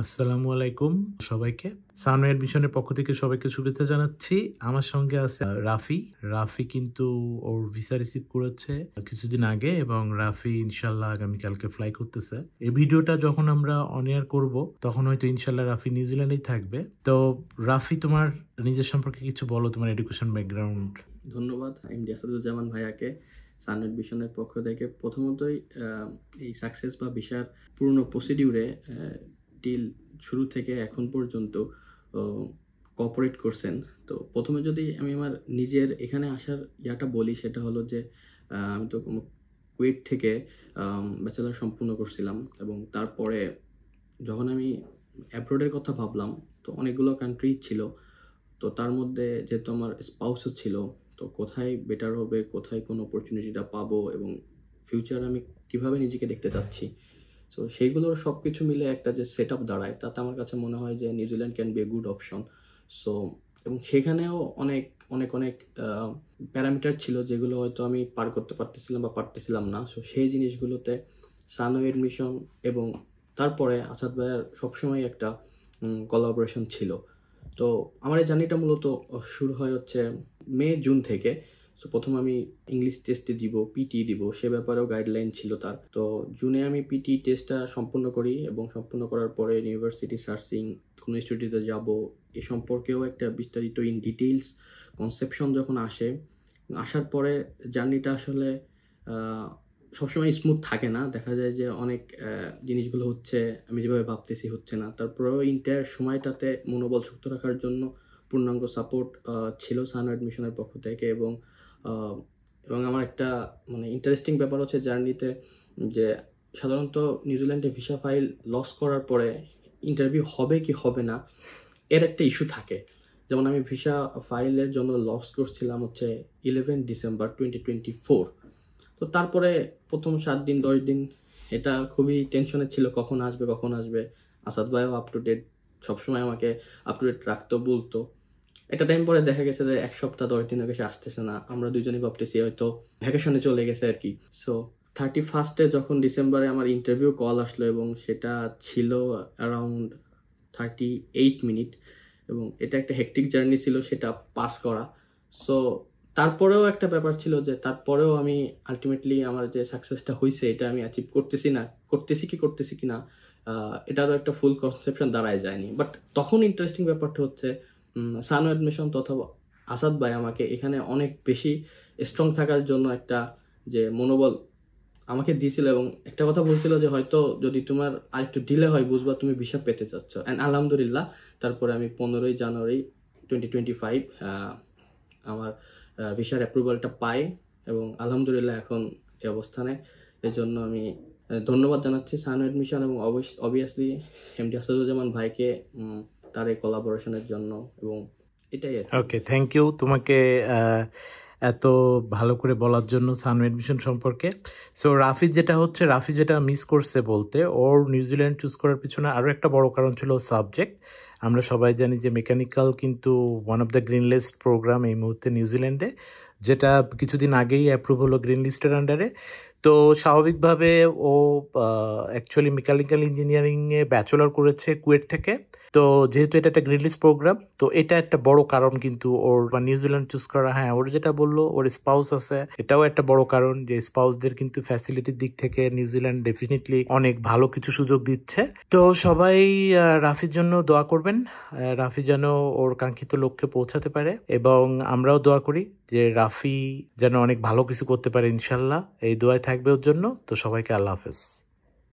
আসসালামু আলাইকুম সবাইকে। সানওয়ে অ্যাডমিশনের পক্ষ থেকে সবাইকে শুভেচ্ছা জানাচ্ছি। আমার সঙ্গে আছে রাফি। রাফি কিন্তু ওর ভিসা রিসিভ করেছে কিছুদিন আগে এবং রাফি ইনশাল্লাহ আগামীকালকে ফ্লাই করতেছে। এই ভিডিওটা যখন আমরা অন এয়ার করব তখন হয়তো ইনশাল্লাহ রাফি নিউজিল্যান্ডেই থাকবে। তো রাফি, তোমার নিজের সম্পর্কে কিছু বলো, তোমার এডুকেশন ব্যাকগ্রাউন্ড। ধন্যবাদ এমডি আসাদুজ্জামান ভাইয়াকে সানওয়ে অ্যাডমিশনের পক্ষ থেকে। প্রথমতই এই সাকসেস বা ভিসার পূর্ণ প্রসিডিউরে টিল শুরু থেকে এখন পর্যন্ত কোঅপারেট করছেন। তো প্রথমে যদি আমি আমার নিজের এখানে আসার ইয়াটা বলি, সেটা হলো যে আমি তো কুয়েট থেকে ব্যাচেলার সম্পূর্ণ করছিলাম এবং তারপরে যখন আমি অ্যাব্রোডের কথা ভাবলাম তো অনেকগুলো কান্ট্রি ছিল। তো তার মধ্যে যেহেতু আমার স্পাউসও ছিল, তো কোথায় বেটার হবে, কোথায় কোন অপরচুনিটিটা পাবো এবং ফিউচার আমি কিভাবে নিজেকে দেখতে চাচ্ছি, সো সেইগুলোর সব কিছু মিলে একটা যে সেট আপ দাঁড়ায়, তাতে আমার কাছে মনে হয় যে New Zealand can B a good option. So এবং সেখানেও অনেক অনেক অনেক প্যারামিটার ছিল যেগুলো হয়তো আমি পার করতে পারতেছিলাম বা পারতেছিলাম না। সো সেই জিনিসগুলোতে সানওয়ে অ্যাডমিশন এবং তারপরে আসাদ ভাইয়ার সবসময় একটা কোলাবোরেশন ছিল। তো আমার এই জার্নিটা মূলত শুরু হয় হচ্ছে জুন থেকে। সো প্রথম আমি ইংলিশ টেস্টে দিব, পিটি দিব, সে ব্যাপারেও গাইডলাইন ছিল তার। তো জুনে আমি পিটি টেস্টটা সম্পূর্ণ করি এবং সম্পূর্ণ করার পরে ইউনিভার্সিটি সার্চিং, কোন ইনস্টিটিউটে যাব এ সম্পর্কেও একটা বিস্তারিত ইন ডিটেইলস কনসেপশন যখন আসার পরে জার্নিটা আসলে সবসময় স্মুথ থাকে না। দেখা যায় যে অনেক জিনিসগুলো হচ্ছে আমি যেভাবে ভাবতেছি হচ্ছে না। তারপরেও ইন্টার সময়টাতে মনোবল শক্ত রাখার জন্য পূর্ণাঙ্গ সাপোর্ট ছিল সানওয়ে অ্যাডমিশনের পক্ষ থেকে। এবং আমার একটা ইন্টারেস্টিং ব্যাপার হচ্ছে জার্নিতে যে সাধারণত নিউজিল্যান্ডে ভিসা ফাইল লস করার পরে ইন্টারভিউ হবে কি হবে না এর একটা ইস্যু থাকে। যেমন আমি ভিসা ফাইলের জন্য লস করছিলাম হচ্ছে 11 ডিসেম্বর 2024। তো তারপরে প্রথম 7 দিন 10 দিন এটা খুবই টেনশনে ছিল, কখন আসবে। আসাদ ভাইও আপ টু ডেট সবসময় আমাকে আপ টু ডেট রাখতো, বলতো। একটা টাইম পরে দেখা গেছে যে 1 সপ্তাহ 10 দিন আগে সে আসতেছে না, আমরা দুজনই ভাবতেছি হয়তো ভ্যাকেশনে চলে গেছে আর কি। সো 31 যখন ডিসেম্বরে আমার ইন্টারভিউ কল আসলো এবং সেটা ছিল অ্যারাউন্ড 38 মিনিট এবং এটা একটা হেকটিক জার্নি ছিল সেটা পাস করা। সো তারপরেও একটা ব্যাপার ছিল যে তারপরেও আমি আলটিমেটলি আমার যে সাকসেসটা হয়েছে এটা আমি অ্যাচিভ করতেছি কি না এটারও একটা ফুল কনসেপশন দাঁড়ায় যায়নি। বাট তখন ইন্টারেস্টিং ব্যাপারটা হচ্ছে সানওয়ে অ্যাডমিশন তথা আসাদ ভাই আমাকে এখানে অনেক বেশি স্ট্রং থাকার জন্য একটা যে মনোবল আমাকে দিয়েছিল এবং একটা কথা বলছিল যে হয়তো যদি তোমার আরেকটু ডিলে হয় বুঝবা তুমি ভিসা পেতে চাচ্ছ। অ্যান্ড আলহামদুলিল্লাহ তারপরে আমি 15 জানুয়ারি 2025 আমার ভিসার অ্যাপ্রুভালটা পাই এবং আলহামদুলিল্লাহ এখন এই অবস্থানে। এর জন্য আমি ধন্যবাদ জানাচ্ছি সানওয়ে অ্যাডমিশন এবং অবভিয়াসলি এমডি আসাদুজ্জামান ভাইকে তার এই কোলাবোরেশনের জন্য। এবং এটাই আর কি। ওকে, থ্যাংক ইউ তোমাকে এত ভালো করে বলার জন্য সানওয়ে অ্যাডমিশন সম্পর্কে। সো রাফি যেটা মিস করছে বলতে, ওর নিউজিল্যান্ড চুজ করার পিছনে আরও একটা বড় কারণ ছিল সাবজেক্ট। আমরা সবাই জানি যে মেকানিক্যাল কিন্তু one of the green list program এই মুহূর্তে নিউজিল্যান্ডে, যেটা কিছুদিন আগেই অ্যাপ্রুভ হলো গ্রিন লিস্টের আন্ডারে। তো স্বাভাবিকভাবে ও অ্যাকচুয়ালি মেকানিক্যাল ইঞ্জিনিয়ারিংয়ে ব্যাচেলর করেছে কুয়েট থেকে। তো যেহেতু এটা একটা গ্রিন লিস্ট প্রোগ্রাম, তো এটা একটা বড় কারণ কিন্তু ওর নিউজিল্যান্ড চুজ করা। হ্যাঁ, ওর যেটা বললো ওর স্পাউস আছে, এটাও একটা বড় কারণ যে স্পাউসদের কিন্তু ফ্যাসিলিটির দিক থেকে নিউজিল্যান্ড ডেফিনেটলি অনেক ভালো কিছু সুযোগ দিচ্ছে। তো সবাই রাফির জন্য দোয়া করবেন, রাফি যেন ওর কাঙ্ক্ষিত লক্ষ্যে পৌঁছাতে পারে এবং আমরাও দোয়া করি যে রাফি যেন অনেক ভালো কিছু করতে পারে ইনশাল্লাহ। এই দোয়ায় থাকবে ওর জন্য। তো সবাইকে আল্লাহ হাফেজ।